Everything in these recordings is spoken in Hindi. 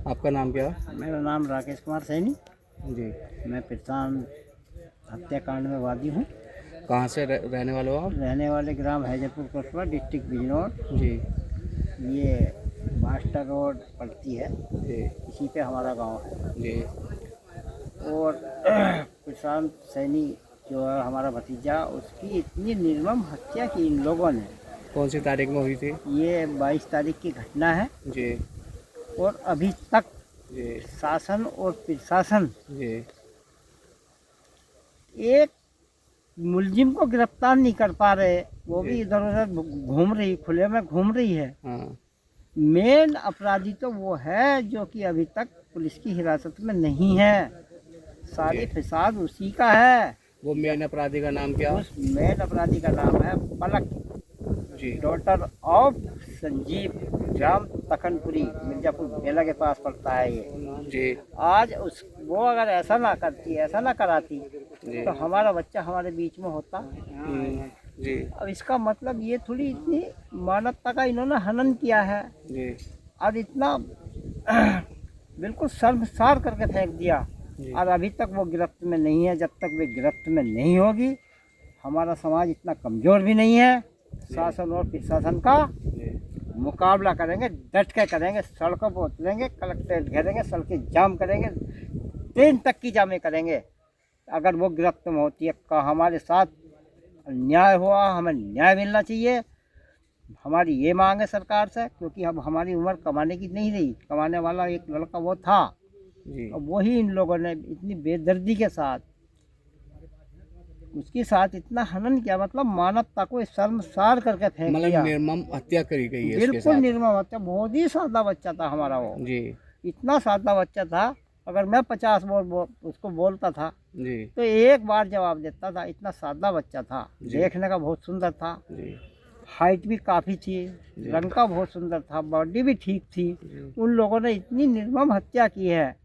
आपका नाम क्या है? मेरा नाम राकेश कुमार सैनी। जी। मैं पिरसान हत्याकांड में वादी हूँ। कहाँ से रहने वाले हो आप? रहने वाले ग्राम हैजरपुर कस्बा, डिस्ट्रिक्ट बिजनौर। जी। ये मास्टर रोड पड़ती है, जी। इसी पे हमारा गांव है। जी। और पिरसान सैनी जो है हमारा भतीजा, उसकी इतनी निर्मम हत्या की इन लोगों ने। कौन सी तारीख में हुई थी? ये 22 तारीख की घटना है। जी। और अभी तक जी। शासन और प्रशासन जी। एक मुलजिम को गिरफ्तार नहीं कर पा रहे। वो भी जी। इधर उधर घूम रही, खुले में घूम रही है। हाँ। मेन अपराधी तो वो है जो कि अभी तक पुलिस की हिरासत में नहीं है। सारी जी। फसाद उसी का है। वो मेन अपराधी का नाम क्या? उस मेन अपराधी का नाम है पलक, जी। डॉटर ऑफ संजीव, ग्राम तखनपुरी, मिर्जापुर बेला के पास पड़ता है ये। जी। आज उस वो अगर ऐसा ना करती, ऐसा ना कराती, जी। तो हमारा बच्चा हमारे बीच में होता। जी। अब इसका मतलब ये थोड़ी, इतनी मानवता का इन्होंने हनन किया है। जी। और इतना बिल्कुल शर्मसार करके फेंक दिया। जी। और अभी तक वो गिरफ्त में नहीं है। जब तक वे गिरफ्त में नहीं होगी, हमारा समाज इतना कमज़ोर भी नहीं है। शासन और प्रशासन का मुकाबला करेंगे, डट के करेंगे, सड़कों पर उतरेंगे, कलेक्ट्रेट घेरेंगे, सड़कें जाम करेंगे, ट्रेन तक की जामें करेंगे। अगर वो गिरफ्त में होती है, का हमारे साथ अन्याय हुआ, हमें न्याय मिलना चाहिए। हमारी ये मांग है सरकार से, क्योंकि अब हमारी उम्र कमाने की नहीं रही। कमाने वाला एक लड़का वो था, जी। और वही इन लोगों ने इतनी बेदर्दी के साथ उसके साथ इतना हनन किया। मतलब मानवता को शर्मसार करके फेंक मतलब दिया। निर्मम हत्या करी गई है इसके बिल्कुल साथ। निर्मम हत्या। बहुत ही सादा बच्चा था हमारा वो। जी। इतना सादा बच्चा था, अगर मैं 50 उसको बोलता था जी। तो एक बार जवाब देता था। इतना सादा बच्चा था, जी। देखने का बहुत सुंदर था, जी। हाइट भी काफ़ी थी, रंग का बहुत सुंदर था, बॉडी भी ठीक थी। उन लोगों ने इतनी निर्मम हत्या की है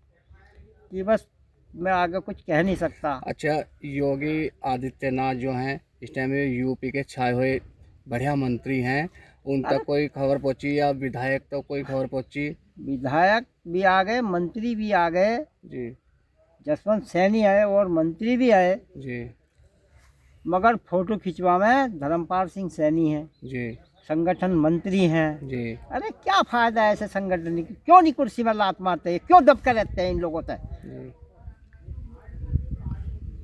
कि बस मैं आगे कुछ कह नहीं सकता। अच्छा, योगी आदित्यनाथ जो हैं इस टाइम में यूपी के छाए हुए बढ़िया मंत्री हैं, उन तक अरे कोई खबर पहुंची या विधायक तक कोई खबर पहुंची? विधायक भी आ गए, मंत्री भी आ गए, जी। जसवंत सैनी आए और मंत्री भी आए, जी। मगर फोटो खिंचवा में धर्मपाल सिंह सैनी हैं, जी। संगठन मंत्री हैं। जी। अरे क्या फायदा है ऐसे संगठन की? क्यों नहीं कुर्सी में लात मारते हैं? क्यों दबके रहते हैं इन लोगों से? जी।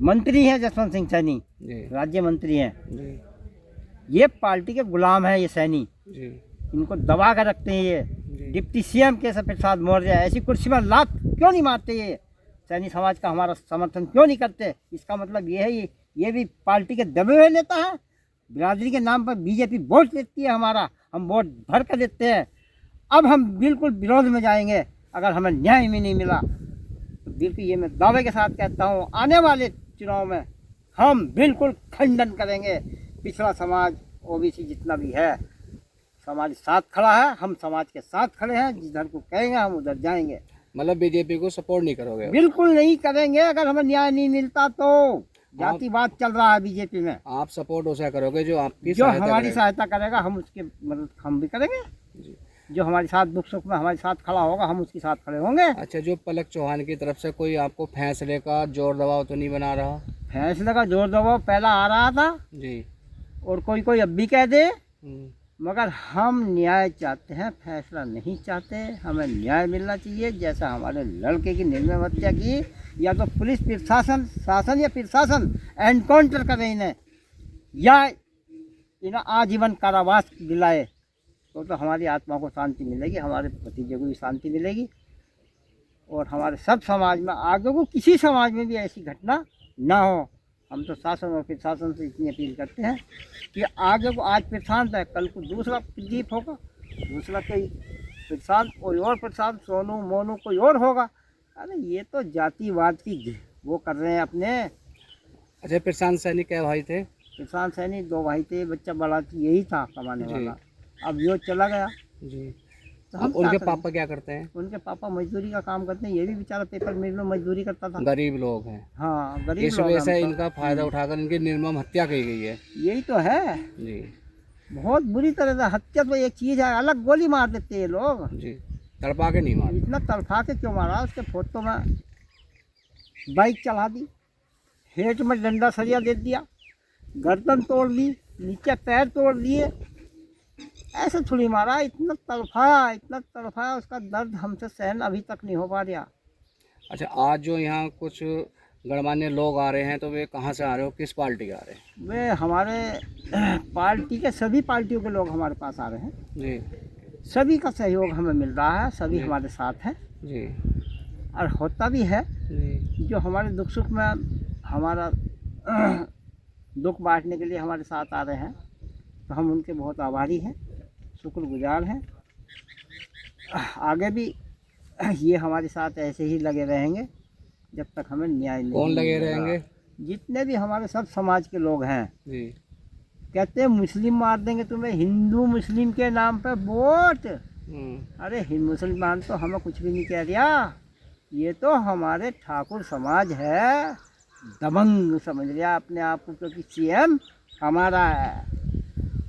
मंत्री हैं जसवंत सिंह सैनी, जी। राज्य मंत्री हैं। जी। ये पार्टी के गुलाम है ये सैनी। जी। इनको दबा कर रखते हैं ये। जी। डिप्टी सीएम केशव प्रसाद मौर्य ऐसी कुर्सी में लात क्यों नहीं मारते? ये सैनी समाज का हमारा समर्थन क्यों नहीं करते? इसका मतलब ये है ये भी पार्टी के दबे हुए नेता है। बिरादरी के नाम पर बीजेपी वोट लेती है हमारा, हम वोट भर कर देते हैं। अब हम बिल्कुल विरोध में जाएंगे अगर हमें न्याय भी नहीं मिला तो। बिल्कुल ये मैं दावे के साथ कहता हूँ, आने वाले चुनाव में हम बिल्कुल खंडन करेंगे। पिछड़ा समाज, ओबीसी जितना भी है, हमारे साथ खड़ा है। हम समाज के साथ खड़े हैं, जिधर को कहेंगे हम उधर जाएंगे। मतलब बीजेपी को सपोर्ट नहीं करोगे? बिल्कुल नहीं करेंगे। अगर हमें न्याय नहीं मिलता तो जातिवाद चल रहा है बीजेपी में। आप सपोर्ट उसे करोगे जो आपकी जो सहायता हमारी करेगा? सहायता करेगा हम उसके मदद हम भी करेंगे। जी। जो हमारे साथ दुख सुख में हमारे साथ खड़ा होगा, हम उसके साथ खड़े होंगे। अच्छा, जो पलक चौहान की तरफ से कोई आपको फैसले का जोर दबाव तो नहीं बना रहा? फैसले का जोर दबाव पहला आ रहा था, जी। और कोई कोई अब भी कह दे, मगर हम न्याय चाहते हैं, फैसला नहीं चाहते। हमें न्याय मिलना चाहिए। जैसा हमारे लड़के की निर्मम हत्या की, या तो पुलिस प्रशासन, शासन या प्रशासन एनकाउंटर करे इन्हें, या इन्हें आजीवन कारावास दिलाए, तो हमारी आत्मा को शांति मिलेगी, हमारे भतीजे को भी शांति मिलेगी। और हमारे सब समाज में आगे को किसी समाज में भी ऐसी घटना ना हो। हम तो शासन और प्रशासन से इतनी अपील करते हैं कि आगे को, आज प्रशांत है, कल को दूसरा प्रदीप होगा, दूसरा कोई प्रशांत, कोई और प्रशांत, सोनू मोनू कोई और होगा। अरे ये तो जातिवाद की वो कर रहे हैं अपने। अच्छा, प्रशांत सैनी क्या भाई थे? प्रशांत सैनी 2 भाई थे, बच्चा बड़ा यही था कमाने वाला। अब यो चला गया। जी। तो हम उनके क्या पापा क्या करते हैं? उनके पापा मजदूरी का काम करते हैं। ये भी बेचारा पेपर मिल में मजदूरी करता था। गरीब लोग हैं। हाँ, गरीब इस लोग वजह हैं से हम तो। इनका फायदा उठाकर इनकी निर्मम हत्या की गई है। यही तो है। जी। बहुत बुरी तरह से। हत्या तो एक चीज़ है, अलग गोली मार देते ये लोग। जी, तड़पा के नहीं मारते। इतना तड़फा के क्यों मारा? उसके फोटो में बाइक चला दी, हेठ में डंडा सरिया दे दिया, गर्दन तोड़ दी, नीचे पैर तोड़ दिए। ऐसे थोड़ी मारा, इतना तड़फा, उसका दर्द हमसे सहन अभी तक नहीं हो पा रहा। अच्छा, आज जो यहाँ कुछ गणमान्य लोग आ रहे हैं, तो वे कहाँ से आ रहे हो, किस पार्टी के आ रहे हैं? वे हमारे पार्टी के, सभी पार्टियों के लोग हमारे पास आ रहे हैं। जी सभी का सहयोग हमें मिल रहा है, सभी जी। हमारे साथ हैं जी और होता भी है। जी जो हमारे दुख सुख में हमारा दुख बांटने के लिए हमारे साथ आ रहे हैं, तो हम उनके बहुत आभारी हैं, शुक्रगुजार हैं। आगे भी ये हमारे साथ ऐसे ही लगे रहेंगे जब तक हमें न्याय नहीं कौन लगे मिलेगा। रहेंगे? जितने भी हमारे सब समाज के लोग हैं, जी। कहते हैं मुस्लिम मार देंगे तुम्हें, हिंदू मुस्लिम के नाम पे वोट। अरे हिंदू मुसलमान तो हमें कुछ भी नहीं कह दिया, ये तो हमारे ठाकुर समाज है, दबंग समझ लिया अपने आप को, क्योंकि सीएम हमारा है,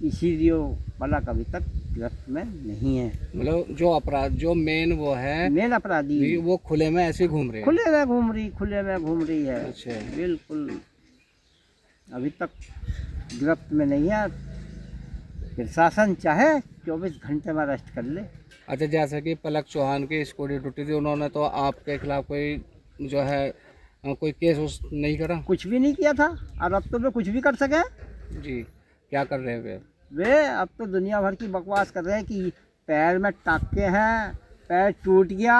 इसीलिए वाला कभी तक गिरफ्त में नहीं है। मतलब जो अपराध, जो मेन वो है, मेन अपराधी वो खुले में ऐसे ही घूम रहे हैं। खुले में घूम रही है। अच्छा। बिल्कुल अभी तक गिरफ्त में नहीं है। प्रशासन चाहे 24 घंटे में अरेस्ट कर ले। अच्छा, जैसे कि पलक चौहान की स्कूटी टूटी थी, उन्होंने तो आपके खिलाफ कोई जो है कोई केस उस नहीं करा? कुछ भी नहीं किया था, और अब तो वे कुछ भी कर सके। जी, क्या कर रहे हैं वे अब तो दुनिया भर की बकवास कर रहे हैं कि पैर में टाँके हैं, पैर टूट गया।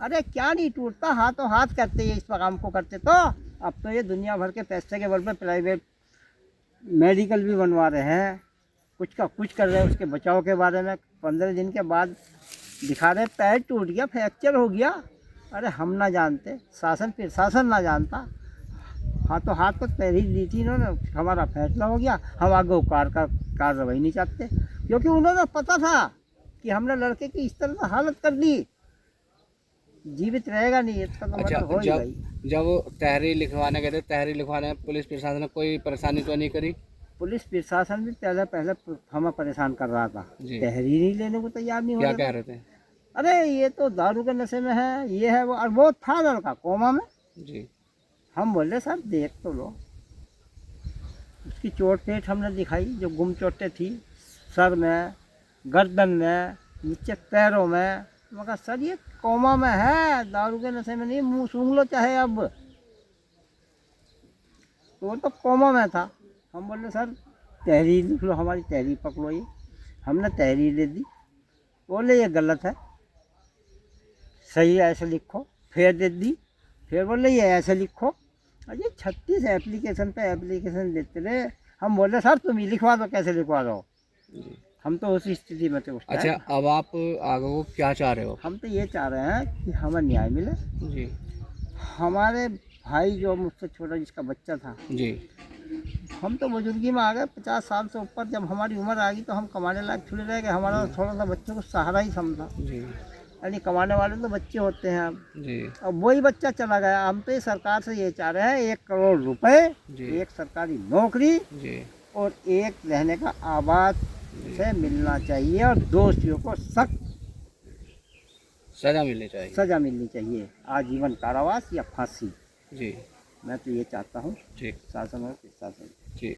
अरे क्या नहीं टूटता, हाथों हाथ करते हैं इस काम को करते तो। अब तो ये दुनिया भर के पैसे के बल पे प्राइवेट मेडिकल भी बनवा रहे हैं, कुछ का कुछ कर रहे हैं उसके बचाव के बारे में। 15 दिन के बाद दिखा रहे पैर टूट गया, फ्रैक्चर हो गया। अरे हम ना जानते, शासन प्रशासन ना जानता, हाथों हाथ तो तहरीर दी थी इन्होंने, हमारा फैसला हो गया, हम आगे कार्रवाई नहीं चाहते, क्योंकि उन्होंने पता था कि हमने लड़के की इस तरह से हालत कर दी, जीवित रहेगा नहीं, इसका तो अच्छा, मतलब हो ही गई। जब तहरीर लिखवाने गए थे, तहरीर लिखवाने में पुलिस प्रशासन ने कोई परेशानी तो नहीं करी? पुलिस प्रशासन भी पहले हमें परेशान कर रहा था, जी। तहरीर ही लेने को तैयार नहीं हो क्या रहा कह था। रहे थे? अरे ये तो दारू के नशे में है, ये है वो, और वो था लड़का कोमा में। जी हम बोले सर देख तो लो, उसकी चोट पेट हमने दिखाई, जो गुम चोटें थी सर में, गर्दन में, नीचे पैरों में। मगर सर ये कोमा में है, दारू के नशे में नहीं, मुंह सूंघ लो चाहे अब। तो वो तो कोमा में था। हम बोले सर तहरीर लिख लो, हमारी तहरीर पकड़ो। ये हमने तहरीर दे दी, बोले ये गलत है, सही है ऐसे लिखो। फिर दे दी, फिर बोले ये ऐसे लिखो। अरे 36 एप्लीकेशन पे एप्लीकेशन देते रहे। हम बोले सर तुम ही लिखवा दो, कैसे लिखवा दो। जी। हम तो उसी स्थिति में थे उस टाइम। अच्छा, अब आप आगे को क्या चाह रहे हो? हम तो ये चाह रहे हैं कि हमें न्याय मिले। जी हमारे भाई जो मुझसे छोटा जिसका बच्चा था, जी हम तो बुजुर्गी में आ गए, 50 साल से ऊपर। जब हमारी उम्र आ गई तो हम कमाने लायक थोड़ी रह गए, हमारा थोड़ा सा बच्चों को सहारा ही समझा। जी यानी कमाने वाले तो बच्चे होते हैं अब। जी अब वही बच्चा चला गया। हम तो ये सरकार से ये चाह रहे हैं 1 करोड़ रुपए, जी। एक सरकारी नौकरी जी और एक रहने का आवास से मिलना चाहिए, और दोषियों को सख्त सजा मिलनी चाहिए। सजा मिलनी चाहिए, आजीवन कारावास या फांसी। जी मैं तो ये चाहता हूँ ठीक। शासन और प्रशासन। जी।